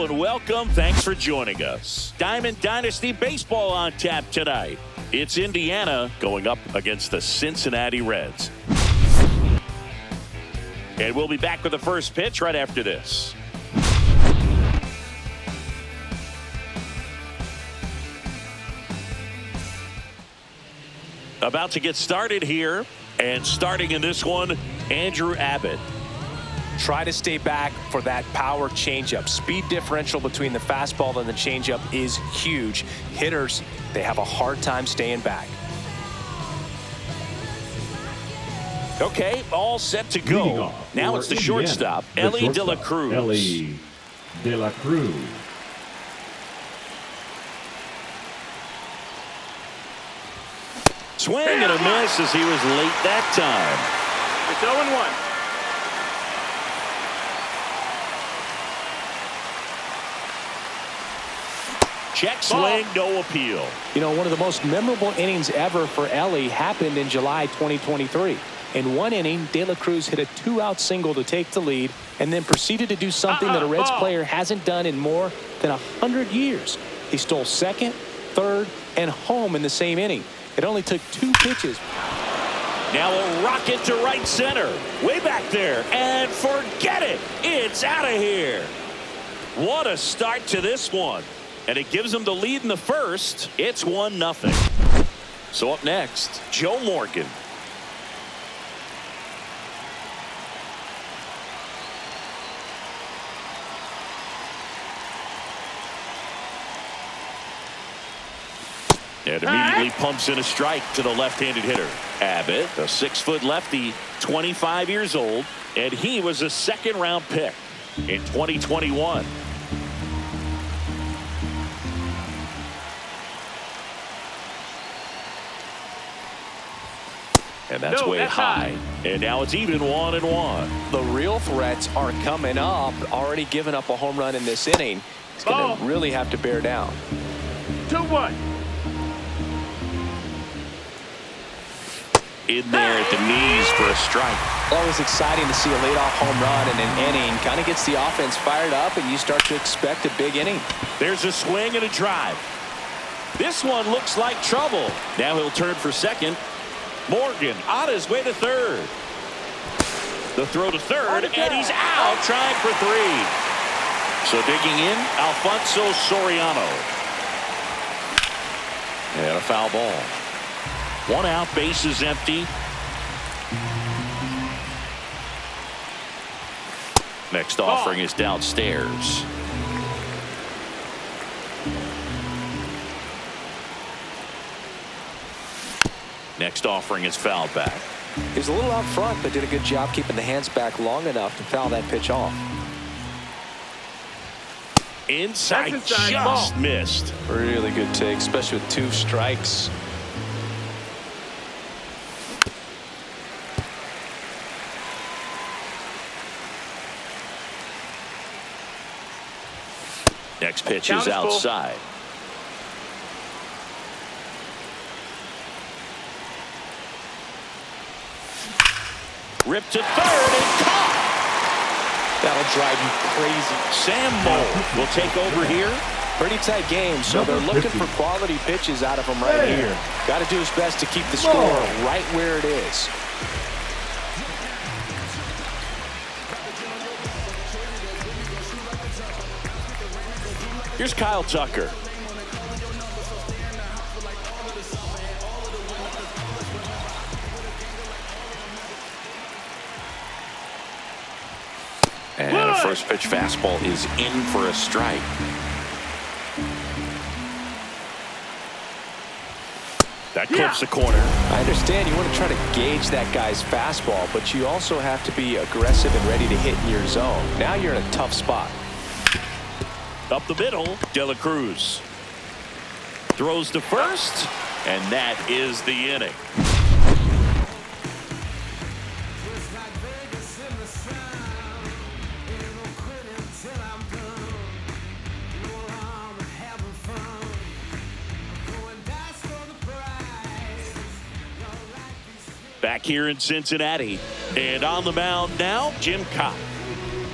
Hello and welcome. Thanks for joining us. Diamond Dynasty Baseball on tap tonight. It's Indiana going up against the Cincinnati Reds. And we'll be back with the first pitch right after this. About to get started here. And starting in this one, Andrew Abbott. Try to stay back for that power changeup. Speed differential between the fastball and the changeup is huge. Hitters, they have a hard time staying back. Okay, all set to go. Now it's the shortstop, Ellie De La Cruz. Ellie De La Cruz. Swing and a miss as he was late that time. It's 0-1. Check swing, no appeal. You know, one of the most memorable innings ever for Ellie happened in July 2023. In one inning, De La Cruz hit a 2-out single to take the lead and then proceeded to do something that a Reds player hasn't done in more than 100 years. He stole second, third, and home in the same inning. It only took 2 pitches. Now a rocket to right center. Way back there. And forget it. It's out of here. What a start to this one. And it gives them the lead in the first. It's 1-0. So up next, Joe Morgan. And immediately pumps in a strike to the left-handed hitter. Abbott, a 6-foot lefty, 25 years old, and he was a second-round pick in 2021. And that's way high. And now it's even 1-1. The real threats are coming up. Already given up a home run in this inning. He's going to really have to bear down. 2-1. In there at the knees for a strike. Always exciting to see a leadoff home run in an inning. Kind of gets the offense fired up, and you start to expect a big inning. There's a swing and a drive. This one looks like trouble. Now he'll turn for second. Morgan on his way to third. The throw to third, and he's out trying for 3. So digging in, Alfonso Soriano. And a foul ball. 1 out, base is empty. Next offering is downstairs. Next offering is fouled back. He was a little out front, but did a good job keeping the hands back long enough to foul that pitch off. Inside, just missed. Really good take, especially with 2 strikes. Next pitch is outside. Ripped to third and caught. That'll drive you crazy. Sam Moe will take over here. Pretty tight game, so they're looking for quality pitches out of him right here. Got to do his best to keep the score right where it is. Here's Kyle Tucker. And a first pitch fastball is in for a strike. That clips the corner. I understand you want to try to gauge that guy's fastball, but you also have to be aggressive and ready to hit in your zone. Now you're in a tough spot. Up the middle, De La Cruz throws to first, and that is the inning. Back here in Cincinnati, and on the mound now, Jim Cott.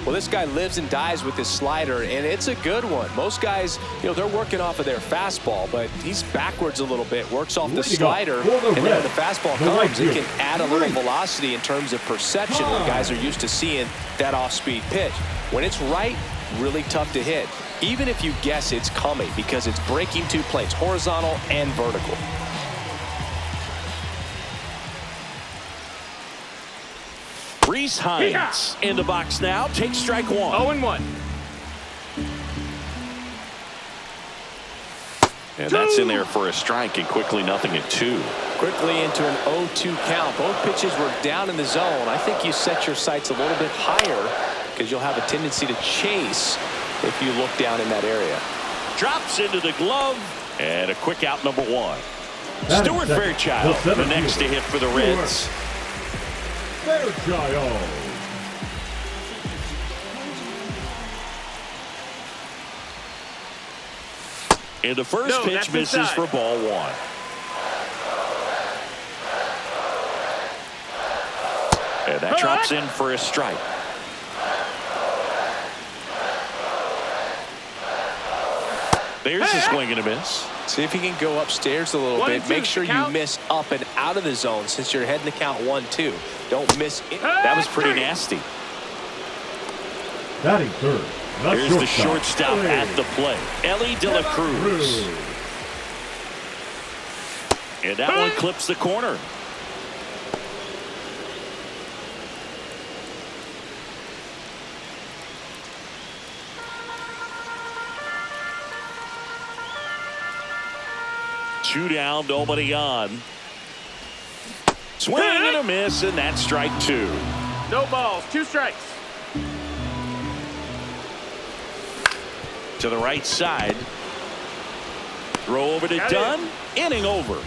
Well, this guy lives and dies with his slider, and it's a good one. Most guys, they're working off of their fastball, but he's backwards a little bit, works off the slider, and then when the fastball comes, it can add a little velocity in terms of perception when guys are used to seeing that off-speed pitch. When it's right, really tough to hit, even if you guess it's coming, because it's breaking two plates, horizontal and vertical. Reese Hines in the box now. Takes strike one. 0-1. And that's in there for a strike, and quickly 0-2. Quickly into an 0-2 count. Both pitches were down in the zone. I think you set your sights a little bit higher because you'll have a tendency to chase if you look down in that area. Drops into the glove, and a quick out, number one. Stuart Fairchild, the next to hit for the Reds. Fairchild. And the first pitch misses for ball one. And that drops in for a strike. There's a swing and a miss. See if you can go upstairs a little bit. Make sure you miss up and out of the zone since you're heading to count 1-2. Don't miss it. That was pretty nasty. Batting third. Here's the shortstop at the plate, Ellie De La Cruz. And that one clips the corner. Two down, nobody on. Swing and a miss, and that's strike two. No balls, 2 strikes. To the right side. Throw over to Dunn. Inning over.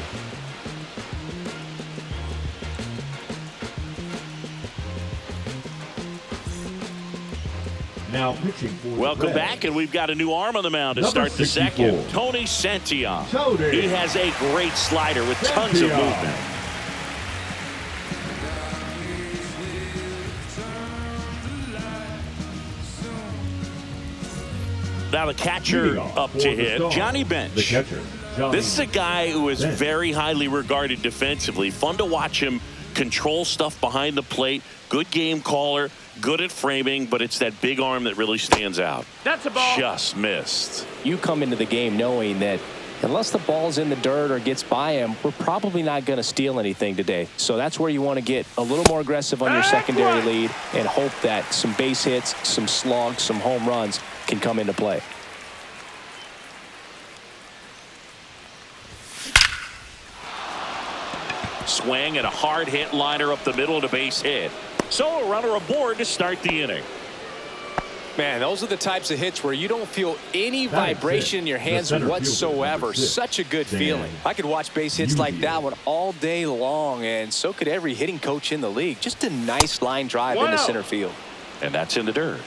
Now pitching for Welcome back, and we've got a new arm on the mound to start the second. Tony Santillan. He has a great slider with tons of movement. Now the catcher up to hit, Johnny Bench. The catcher, This is a guy who is very highly regarded defensively. Fun to watch him control stuff behind the plate. Good game caller, good at framing, but it's that big arm that really stands out. That's a ball. Just missed. You come into the game knowing that unless the ball's in the dirt or gets by him, we're probably not going to steal anything today. So that's where you want to get a little more aggressive on your secondary lead and hope that some base hits, some slugs, some home runs can come into play. Swing and a hard hit liner up the middle to base hit. So a runner aboard to start the inning. Man, those are the types of hits where you don't feel any vibration in your hands whatsoever. Such a good feeling. I could watch base hits like that one all day long, and so could every hitting coach in the league. Just a nice line drive into center field. And that's in the dirt.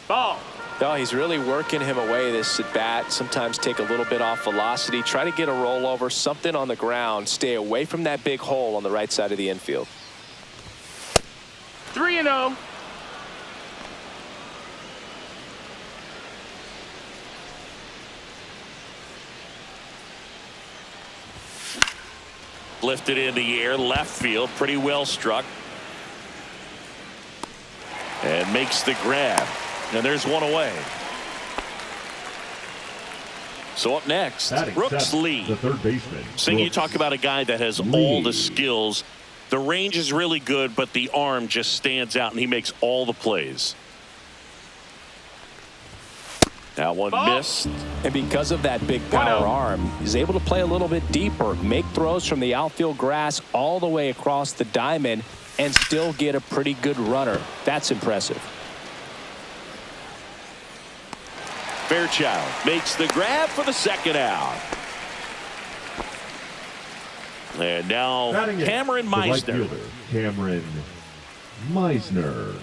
Ball. No, he's really working him away this at bat. Sometimes take a little bit off velocity. Try to get a rollover, something on the ground. Stay away from that big hole on the right side of the infield. 3-0. Lifted in the air, left field, pretty well struck. And makes the grab. And there's one away. So up next, Brooks Lee. The third baseman. Seeing you talk about a guy that has all the skills. The range is really good, but the arm just stands out, and he makes all the plays. That one missed. And because of that big power arm, he's able to play a little bit deeper, make throws from the outfield grass all the way across the diamond, and still get a pretty good runner. That's impressive. Fairchild makes the grab for the second out. And now Cameron Meisner. Cameron Meisner.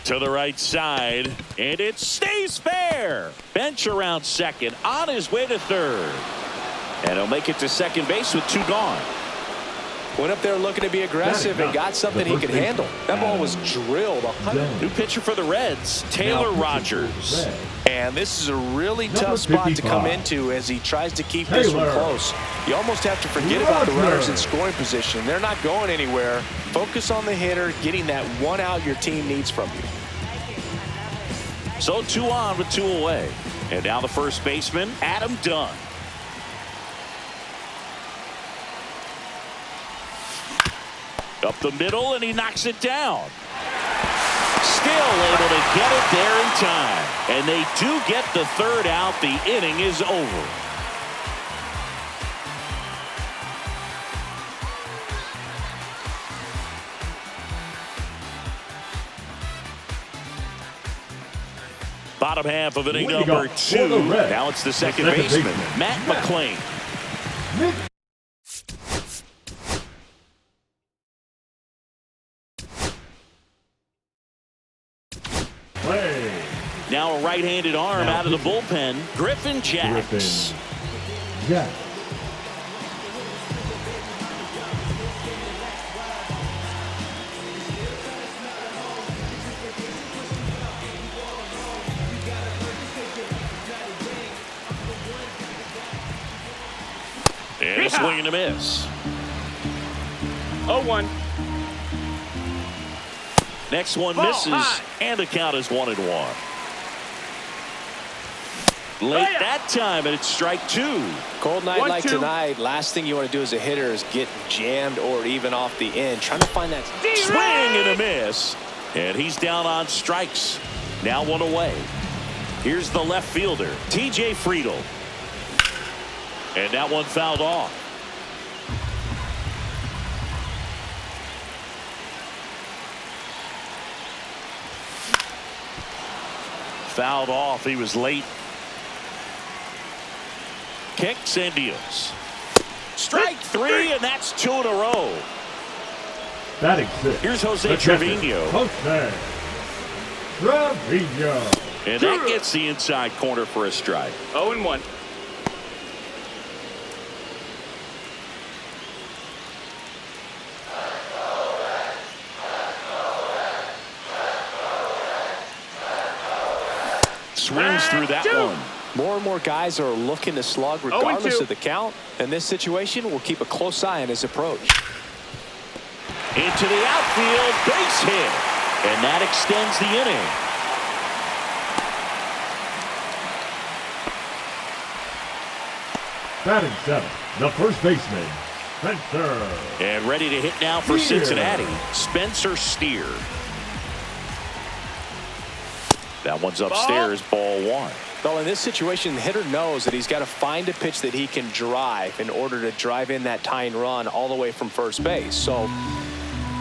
To the right side, and it stays fair. Bench around second, on his way to third. And he'll make it to second base with 2 gone. Went up there looking to be aggressive and got something he could handle. That ball was drilled. New pitcher for the Reds, Taylor Rogers. And this is a really tough spot to come into as he tries to keep this one close. You almost have to forget about the runners in scoring position. They're not going anywhere. Focus on the hitter, getting that 1 out your team needs from you. So 2 on with 2 away. And now the first baseman, Adam Dunn. Up the middle, and he knocks it down. Still able to get it there in time. And they do get the 3rd out. The inning is over. Bottom half of inning number 2. Now it's the second baseman, Matt McClain. Now a right-handed arm out of the bullpen, Griffin Jacks. And a swing and a miss. 0-1. Next one misses, and the count is 1-1. Late that time, and it's strike 2. Cold night like tonight, last thing you want to do as a hitter is get jammed or even off the end. Trying to find that swing and a miss. And he's down on strikes. Now 1 away. Here's the left fielder, TJ Friedl. And that one fouled off. Fouled off. He was late. Kicks and deals. Strike 3, and that's 2 in a row. Batting 6. Here's Jose Trevino. Jose Trevino. And that gets the inside corner for a strike. 0-1. Swings through that one. More and more guys are looking to slug regardless of the count. In this situation, we'll keep a close eye on his approach. Into the outfield, base hit. And that extends the inning. Batting 7, the first baseman, Spencer. And ready to hit now for Cincinnati, Spencer Steer. That one's upstairs, ball 1. Well, in this situation, the hitter knows that he's got to find a pitch that he can drive in order to drive in that tying run all the way from first base. So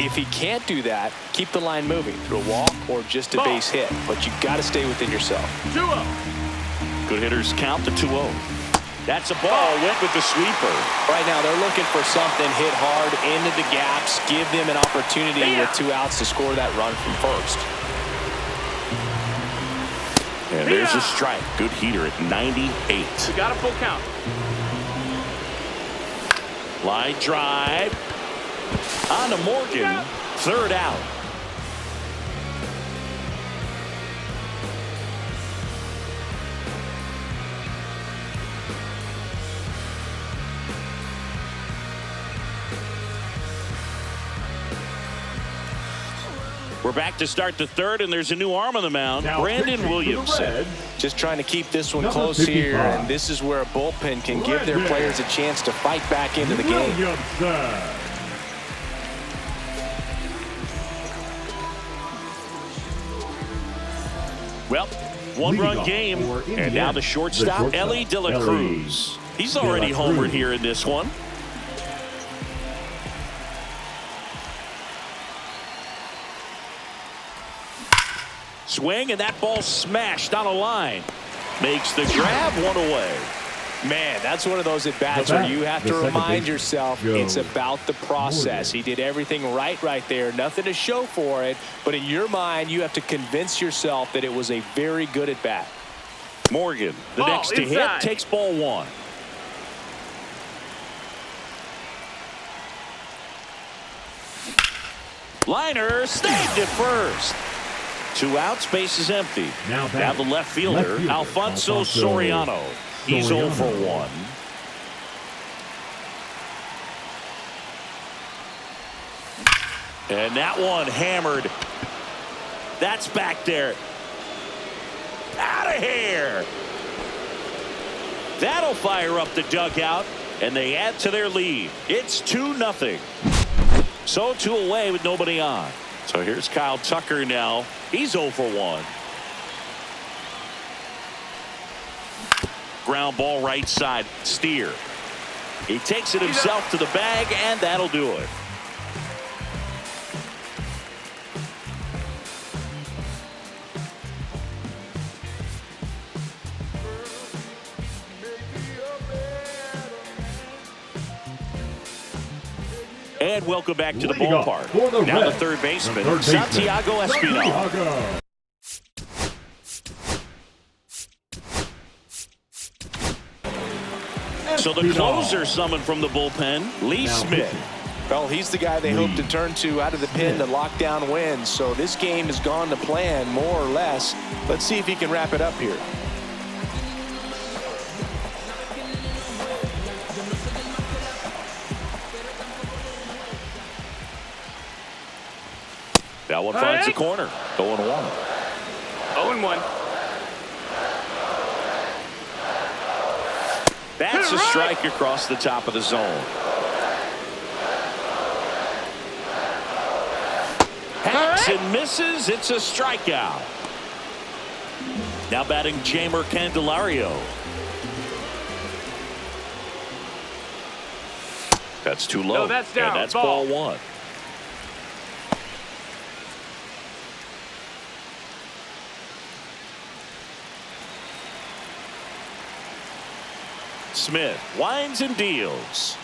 if he can't do that, keep the line moving through a walk or just a base hit. But you've got to stay within yourself. 2-0. Good hitters count the 2-0. That's a ball. Went with the sweeper. Right now, they're looking for something hit hard into the gaps. Give them an opportunity with 2 outs to score that run from first. And there's a strike. Good heater at 98. We got a full count. Line drive. On to Morgan. 3rd out. We're back to start the 3rd, and there's a new arm on the mound, now Brandon Williamson. Just trying to keep this one Number close 55. here, and this is where a bullpen can give their players a chance to fight back into the game. Williamson. Well, 1-run game, and now the shortstop, Ellie De La Cruz. He's already homered here in this one. Swing, and that ball smashed on a line. Makes the grab, 1 away. Man, that's one of those at-bats where you have to remind yourself it's about the process. He did everything right there. Nothing to show for it. But in your mind, you have to convince yourself that it was a very good at-bat. Morgan, the next to hit, takes ball one. Liner snagged it first. 2 outs, base is empty. Now the left fielder, Alfonso Soriano. He's 0 for 1. And that one hammered. That's back there. Out of here. That'll fire up the dugout, and they add to their lead. It's 2-0. So 2 away with nobody on. So here's Kyle Tucker now. He's 0 for 1. Ground ball right side. Steer. He takes it himself to the bag, and that'll do it. And welcome back to the ballpark. Now the third baseman, Santiago Espinal. So the closer summoned from the bullpen, Lee Smith. Well, he's the guy they hope to turn to out of the pen to lock down wins. So this game has gone to plan, more or less. Let's see if he can wrap it up here. That one finds the corner. 0-1. 0-1. That's a strike across the top of the zone. Hacks and misses. It's a strikeout. Now batting Jamer Candelario. That's too low. No, that's down. And that's ball 1. Smith winds and deals.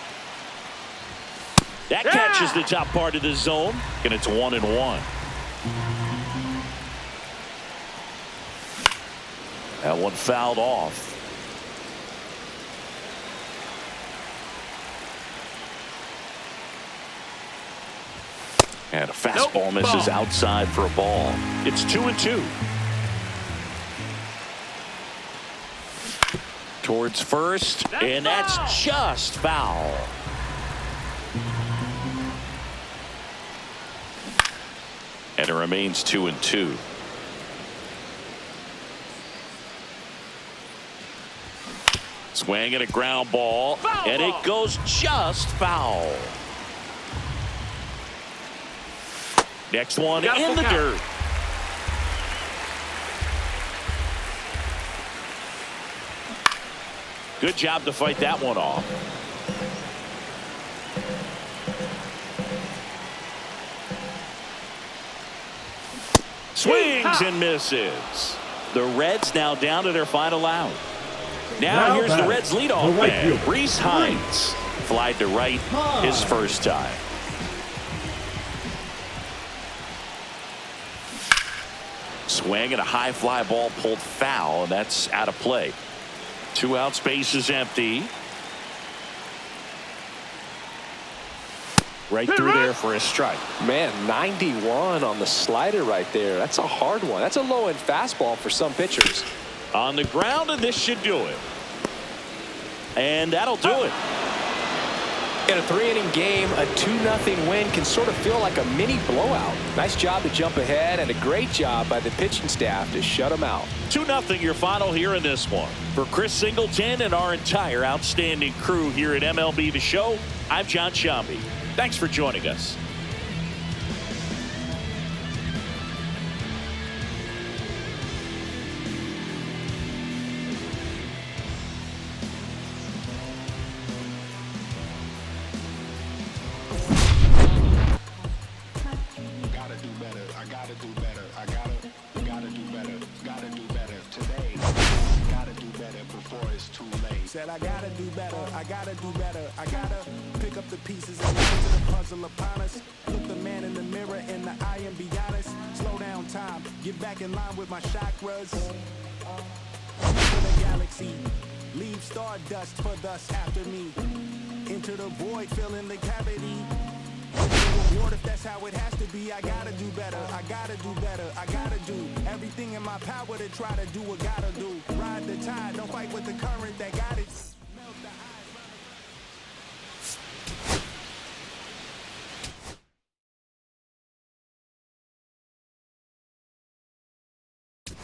That catches the top part of the zone, and it's 1-1. That one fouled off. And a fastball misses outside for a ball. It's 2-2. Towards first, and that's just foul. And it remains 2-2. Swing and a ground ball, and it goes just foul. Next one in the dirt. Good job to fight that one off. Swings and misses. The Reds now down to their final out. Now here's the Reds leadoff man, Reese Hines. Flied to right his first time. Swing and a high fly ball pulled foul, and that's out of play. 2 outs, base is empty. Right through there for a strike. Man, 91 on the slider right there. That's a hard one. That's a low-end fastball for some pitchers. On the ground, and this should do it. And that'll do it. In a 3-inning game, a 2-0 win can sort of feel like a mini blowout. Nice job to jump ahead, and a great job by the pitching staff to shut them out. 2-0 your final here in this one. For Chris Singleton and our entire outstanding crew here at MLB The Show, I'm John Shambi. Thanks for joining us. said I gotta do better, I gotta do better, I gotta pick up the pieces and put the puzzle upon us. Look the man in the mirror in the eye and be honest. Slow down time, get back in line with my chakras. Into the galaxy, leave stardust for thus after me. Into the void, filling the cavity. Reward if that's how it has to be. I gotta do better, I gotta do better, I gotta do everything in my power to try to do what gotta do. Ride the tide, don't fight with the current that got it.